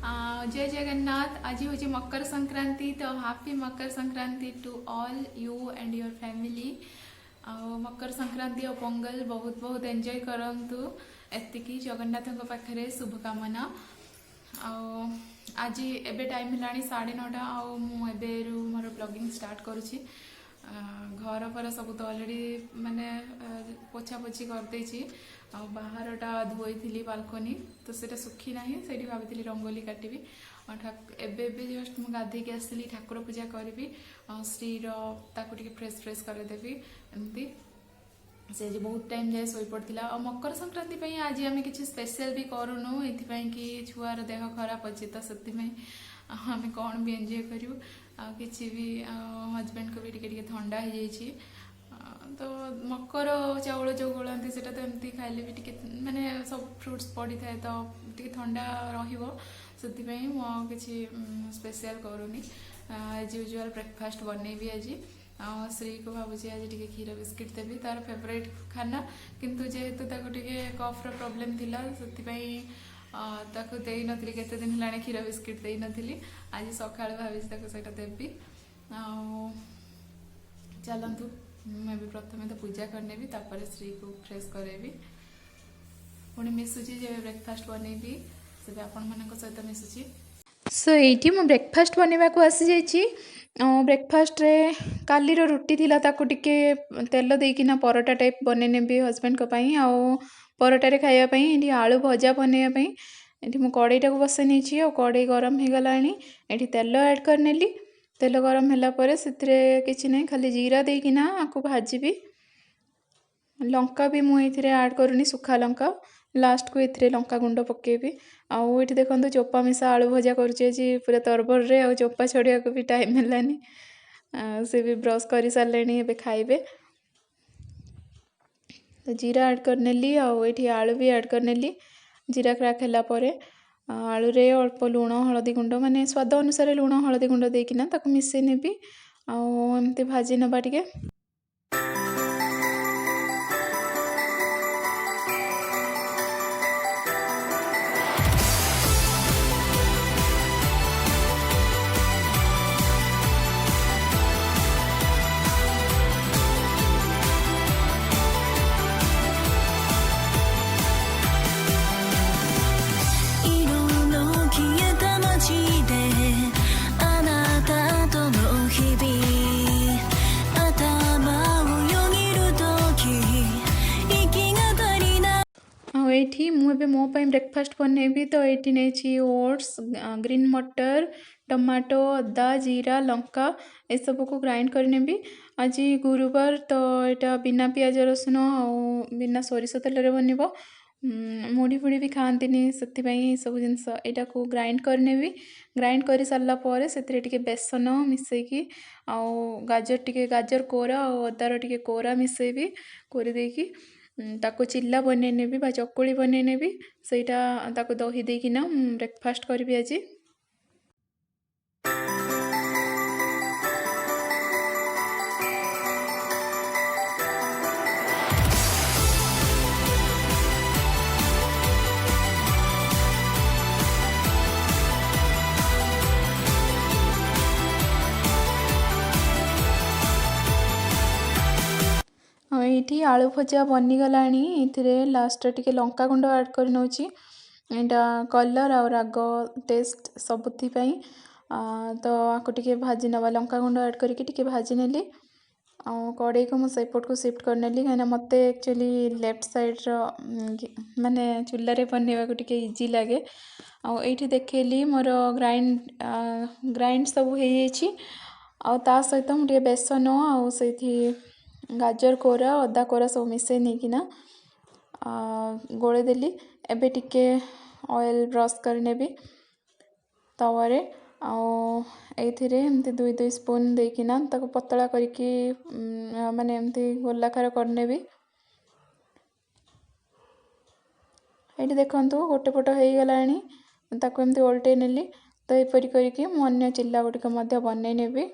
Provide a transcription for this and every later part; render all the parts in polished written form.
जय जगन्नाथ। आज हूँ मकर संक्रांति, तो happy Makar Sankranti to all you and your family. Makar Sankranti और पोंगल बहुत बहुत एंजॉय करंतु। एतिकी जगन्नाथ पाखे शुभकामना। आज एबे टाइम है 9:30 मुझे मोर ब्लॉगिंग स्टार्ट करुँची। घर पर सब तो ऑलरेडी माने पोछा पोछी करदे। बाहरटा धोई बालकनी तो सेटा सुखी ना से भाभी रंगोली काटिबी। एबे जस्ट मुझे गाधे आसली ठाकुर पूजा करी। श्रीर ताकू टिके फ्रेश फ्रेश करदेवी। एमती से बहुत टाइम जाए शोई पड़ता। और मकर संक्रांति आज आम कि स्पेशल भी करूँ ये छुआर देह खराब अच्छे तो से आम कौन भी एंजॉय करूँ। किसी भी हजबैंड को भी टिके ठंडा हो जाए तो मकर चाउल जो गोलांती से तो एमती खाइले भी टिके माने सब फ्रुट्स पड़ी थाए तो टिके ठंडा रहिबो। से मुझे स्पेशल करूनी। एज यूजुअल ब्रेकफास्ट बनैबी आज। श्री को भावुची आज टिके क्षीर बिस्किट देवी, तार फेवरेट खाना। किंतु जेहेतु टिके कफ्र प्रोब्लेम थिला ताकू देई नथली केते दिन हेलाणी क्षीर बिस्किट देई नथली। आज सकाळ भाविस ताकू सेटा देबी। चलतु मैं भी प्रथम तो पूजा करनेबी, तापर श्री को फ्रेश करेबी। पुणी मिसुची जे ब्रेकफास्ट बनैबी से आपण मानक सहित मिसुची। सो ये मु ब्रेकफास्ट बनवा को आसी जाइए। ब्रेकफास्ट रे कालीर रुटी थिला ताकू टिके तेल देकिना परोटा टाइप बनने हजबैंड को पाई। आउ परोटा खायापी ये आलू भजा बनवाई ये मु कड़ईटा को बसई नहीं। और कड़ई गरम हो गला ये तेल ऐड करनेली। तेल गरम है से किसी ना खाली जीरा देकिना आपको भाजबी। लंका भी मुझे ऐड करूनी, सुखा लंका लास्ट को ये लंका गुंड पकेबी। आउ ये देखो चोपा मिशा आलू भजा करुचे पूरा तरबर रे। आ चोपा छड़िया को भी टाइम है से भी ब्रश कर सारे ए खाइबे। तो जीरा ऐड करनेली। आउठी आलू भी ऐड करनेली। जीरा क्राक है आलू रे अल्प लुण हलदी गुंड माने स्वाद अनुसार लुण हलदी गुंड देकिना ताको मिसई नेबी। आमती भाजी नबा टिके। ये मुझे मो ब्रेकफास्ट बनैबी। तो ये नहीं ओट्स, ग्रीन मटर, टमाटो, अदा, जीरा, लंका ये सब को ग्राइंड करनेबी। आज गुरुवार तो यहाँ बिना पियाज रसुण और बिना सोरिष तेल बनब। मुढ़ी फुड़ी भी खाती से सब जिनस यहाँ को ग्राइंड करनेबी। ग्राइंड कर सारापर से बेसन मिसेकी गाजर टिके गाजर कोरा और अदार टिके कोरा मिसेबी। कोरी देकी ताको चिल्ला बनै नेबी बा चकुली बनै नेबी। सेटा ताको दही देकिना ब्रेकफास्ट करबी आज। ये आलू भजा बनीगला। ये लास्ट टिके लंका गुंड ऐड कर नौची। यहाँ कलर आ राग टेस्ट सबुपाई तो आपको टिके भाजी नवा लंका गुंड ऐड करके भाजी नेली। कड़ई को मुझे सेपट को शिफ्ट कर नेली कहीं मत एक्चुअली लेफ्ट साइड माने चूल्हे बनवा को टिके इजी लगे। आठी देखली मोर ग्राइंड सब हो ता सहित मुझे बेसन आउ से गाजर कोरा अदा कोरा सब मिसई नहीं गोले देली। एबे टिके ऑयल ब्रश करनेबी तवारे। एमती 2 स्पून देकिना ताको पतला करके माने एमती गोलाकार करनेबी। ये देखंतु गोटे पट हो गला ताको एमती ओल्टे नेली। तो यहपरी करके मु अन्य चिल्ला गुटिक बनई नेबी।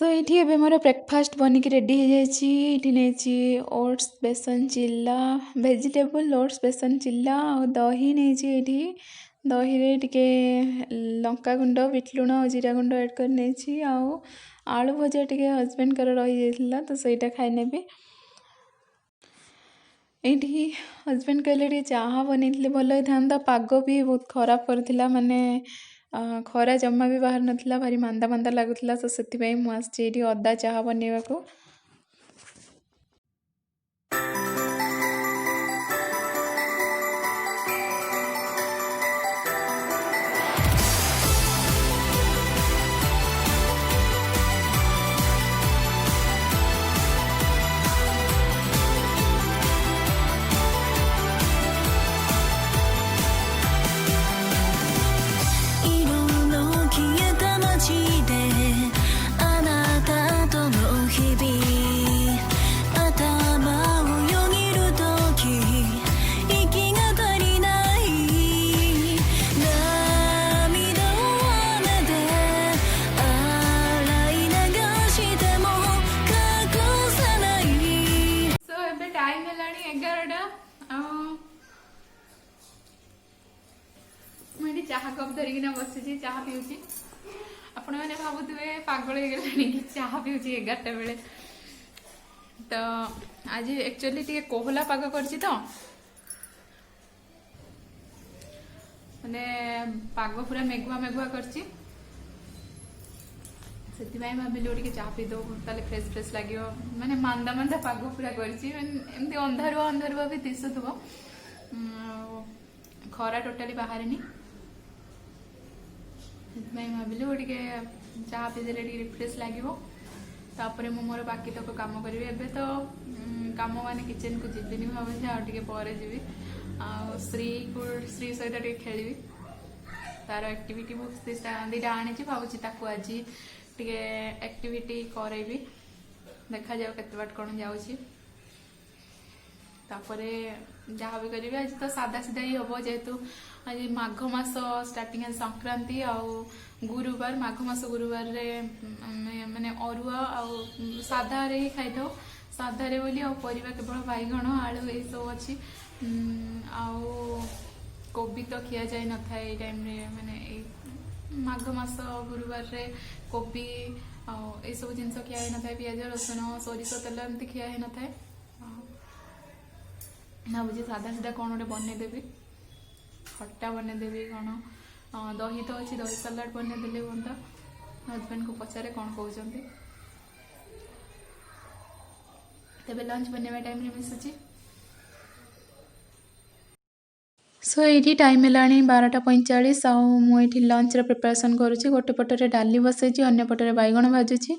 सो ये एबे मोर ब्रेकफास्ट बनिकी रेडी हो जाइए। नहीं ओट्स बेसन चिल्ला वेजिटेबल ओट्स बेसन चिल्ला और दही नहीं दही रे टिके लंका गुंड बिट लुण और जीरा गुंड ऐड कर नहीं आलू भजा टिके हजबैंड कर रही जाता तो सहीटा खाई नेबी। ये हजबैंड कहले चाहा बनई भल होता पाग भी बहुत खराब करथिला माने खरा जमा भी बाहर नथिला भारी मांदा मांदा लगुला तो से मुझे अदा चाहा बनवा को। चाहा कप धरिकिना बसी चाहा पीऊँ आपण मैंने भावुवे पागल हो गलानी कि चाहा पीऊँ 11टा बेले तो आज एक्चुअली टे कोहला पाग कर तो मैंने पाग पूरा मेघुआ मेघुआ कर भाविली टे चाह पीद फ्रेश फ्रेश लगे माने मांदा मांदा पाग पूरा करमती अंधारुआ अंधारुआ भी दिशुव खरा टोटाली बाहर भाविली टे चाह पीदे रिफ्रेश लगे तापर मु मोर बाकी तक काम करी एबे तो काम माने किचन को जीविनी भावुची आगे पर जी श्री सहित टे खेली तार एक्टिविटी बुक्स दीटा आनी भावुची आज टे एक्टिविटी करैबी देखा जाओ केते बाट कौन जाऊँगी तापरे जहाँ भी करी आज तो सादा सीधा ही हम जेहेतु आज माघ मास स्टार्टिंग संक्रांति आउ गुरुवार माघ मास गुरुवार रे माने अरुआ आउ साधा रे ही खाई था साधा रे बोली परिवा केवल बैगण आलू ये सब अच्छी आउ कोबी तो खिया जाए न था टाइम रे माने माघ मास गुरुवार रे कोबी ये सब जिनस खिया न था पियाज रसुण सोरिष तेल एमती खिया न था भावी साधा सीधा कौन गोटे बनईदेवी खट्टा बनईदेवी कौन दही तो अच्छी दही सलाड बनईदे हाँ हजबैंड को पचारे कौन कहते तेरे लंच बनवा टाइम मिसुची सो ये टाइम है 12:45 मुझे लंच प्रिपरेशन करुँची गोटे पटरे डाली बसई अन्न पटरे बैगण भाजुची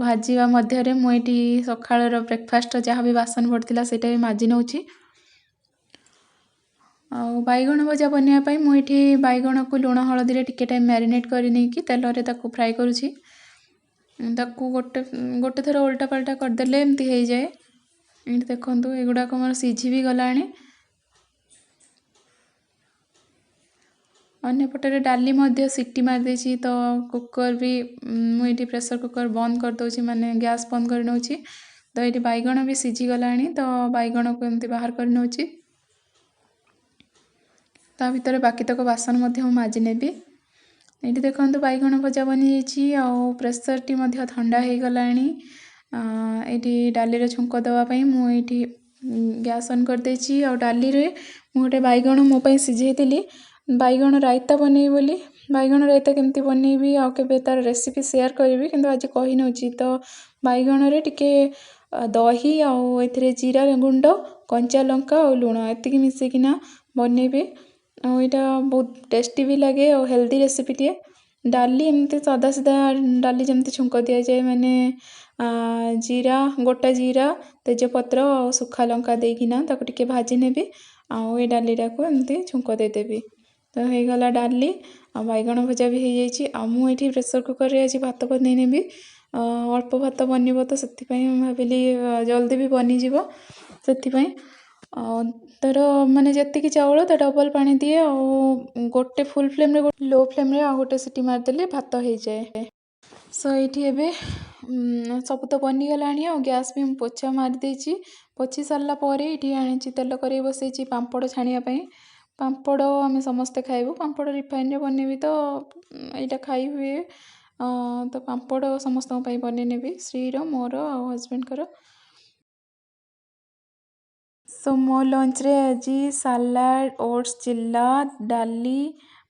भाजवा मध्य मुझे सकाल ब्रेकफास्ट जहाँ भी बासन पड़ता से माजी नौ बैगण भजा बनवाई मुझे बैगण को लुण हलदी टिके टाइम मैरिनेट करनी तेल फ्राए करुँची गोटे गोटे थर उल्टा पाल्टा करदे एमती हो जाए ये देखो एगुड़ाक मोर सीझी भी गला अन्यपटे डाली सीटी मारदे तो कुकर भी मुझे प्रेशर कुकर बंद करदे माने गैस बंद कर नौ तो ये बैगण भी सीझी गला तो बैगण को एमती बाहर कर नौ ता भीतर बाकी तक बासन माजी नेबी ये देखो बैगण भजा बनी जाइए प्रेशर टी ठंडा हो गला ये डाली छुंक देवाई मुझे गैस ऑन कर देछि और डाली रे गोटे बैगण मोपाई सिझेइली बैगण रायता बनई बोली बैगण रायता केमती बनईबी आ केबे तार रेसिपी शेयर करी कि आज कही नौची तो बैगण रे टिके दही आउ एथिरे जीरा गुंड कंचा लंका और लुण एतिकी मिसेकिना बनईबे और यहाँ बहुत टेस्टी भी लगे और हेल्दी रेसिपी टे डाली एमती सादा सीधा डाली जमती छुंक दि जाए मैंने जीरा गोटा जीरा तेजपत्र और सुखा लंका देकिना ताको टिके भाजी नेबी आउ ए डालीटा को एमती छुंक देदेवी तो हो गला डाली आ बैगण भजा भी हो जाए मुझे प्रेशर कुकर रे आज भात बनई नेबी अल्प भात बनब तो से भाविली जल्दी भी बनीज से तर माने जत्तिकी चाउल तो डबल पानी दिए और गोटे फुल फ्लेम रे लो फ्लेम रे आ गोटे सीटी मारदेले भात हो जाए सो ये ସବୁ ତ ବନିଗଲାଣି ଆଉ ଗ୍ୟାସ୍ ବି ମୁଁ ପୋଛା ମାରିଦେଇଛି। ପୋଛି ସାରିଲା ପରେ ଏଇଠି ଆଣିଛି ତେଲ କରେଇ ବସେଇଛି ପାମ୍ପଡ଼ ଛାଣିବା ପାଇଁ। ପାମ୍ପଡ଼ ଆମେ ସମସ୍ତେ ଖାଇବୁ, ପାମ୍ପଡ଼ ରିଫାଇନ୍ରେ ବନେଇବି ତ ଏଇଟା ଖାଇ ହୁଏ। ତ ପାମ୍ପଡ଼ ସମସ୍ତଙ୍କ ପାଇଁ ବନେଇ ନେବି, ଶ୍ରୀର ମୋର ଆଉ ହଜବେଣ୍ଡଙ୍କର। ସୋ ମୋ ଲଞ୍ଚରେ ଆଜି ସାଲାଡ଼, ଓଟ୍ସ ଚିଲ୍ଲା, ଡାଲି,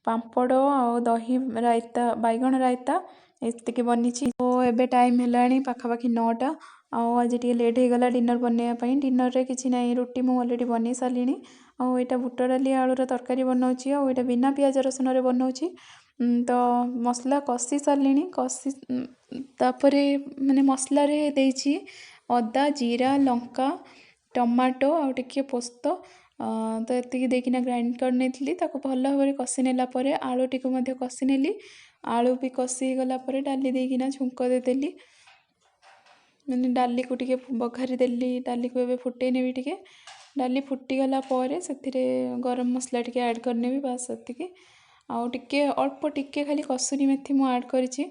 ପାମ୍ପଡ଼ ଆଉ ଦହି ରାଇତା, ବାଇଗଣ ରାଇତା ଏତିକି ବନିଛି। ତ ଏବେ ଟାଇମ୍ ହେଲାଣି ପାଖାପାଖି 9ଟା। ଆଉ ଆଜି ଟିକେ ଲେଟ୍ ହେଇଗଲା ଡିନର୍ ବନେଇବା ପାଇଁ। ଡିନର୍ରେ କିଛି ନାହିଁ, ରୁଟି ମୁଁ ଅଲରେଡ଼ି ବନେଇ ସାରିଲିଣି। ଆଉ ଏଇଟା ବୁଟ ଡାଲି ଆଳୁର ତରକାରୀ ବନାଉଛି, ଆଉ ଏଇଟା ବିନା ପିଆଜ ରସୁଣରେ ବନାଉଛି। ତ ମସଲା କଷି ସାରିଲିଣି। ତାପରେ ମାନେ ମସଲାରେ ଦେଇଛି ଅଦା, ଜିରା, ଲଙ୍କା, ଟମାଟୋ ଆଉ ଟିକେ ପୋସ୍ତ। ତ ଏତିକି ଦେଇକିନା ଗ୍ରାଇଣ୍ଡ କରିନେଇଥିଲି। ତାକୁ ଭଲ ଭାବରେ କଷି ନେଲା ପରେ ଆଳୁଟିକୁ ମଧ୍ୟ କଷି ନେଲି। ଆଳୁ ବି କଷି ହେଇଗଲା ପରେ ଡାଲି ଦେଇକିନା ଛୁଙ୍କ ଦେଇଦେଲି। ମାନେ ଡାଲିକୁ ଟିକେ ବଘାରି ଦେଲି, ଡାଲିକୁ ଏବେ ଫୁଟେଇ ନେବି ଟିକେ। ଡାଲି ଫୁଟିଗଲା ପରେ ସେଥିରେ ଗରମ ମସଲା ଟିକେ ଆଡ଼୍ କରିନେବି, ବାସ୍ ସେତିକି। ଆଉ ଟିକେ ଅଳ୍ପ ଟିକେ ଖାଲି କସୁରୀ ମେଥି ମୁଁ ଆଡ଼୍ କରିଛି।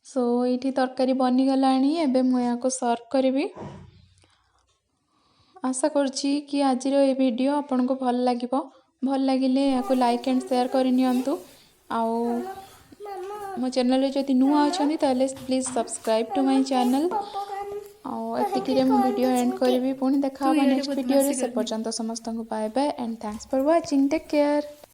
ସୋ ଏଇଠି ତରକାରୀ ବନିଗଲାଣି, ଏବେ ମୁଁ ଏହାକୁ ସର୍ଭ କରିବି। ଆଶା କରୁଛି କି ଆଜିର ଏ ଭିଡ଼ିଓ ଆପଣଙ୍କୁ ଭଲ ଲାଗିବ। ଭଲ ଲାଗିଲେ ଏହାକୁ ଲାଇକ୍ ଆଣ୍ଡ ସେୟାର କରିନିଅନ୍ତୁ। ଆଉ ମୋ ଚ୍ୟାନେଲରେ ଯଦି ନୂଆ ଅଛନ୍ତି ତାହେଲେ please subscribe to my channel. ଆଉ ଏତିକିରେ ମୁଁ ଭିଡ଼ିଓ ଏଣ୍ଡ କରିବି। ପୁଣି ଦେଖା ହେବା ନେକ୍ସଟ ଭିଡ଼ିଓରେ। ସେ ପର୍ଯ୍ୟନ୍ତ ସମସ୍ତଙ୍କୁ bye bye and thanks for watching. Take care.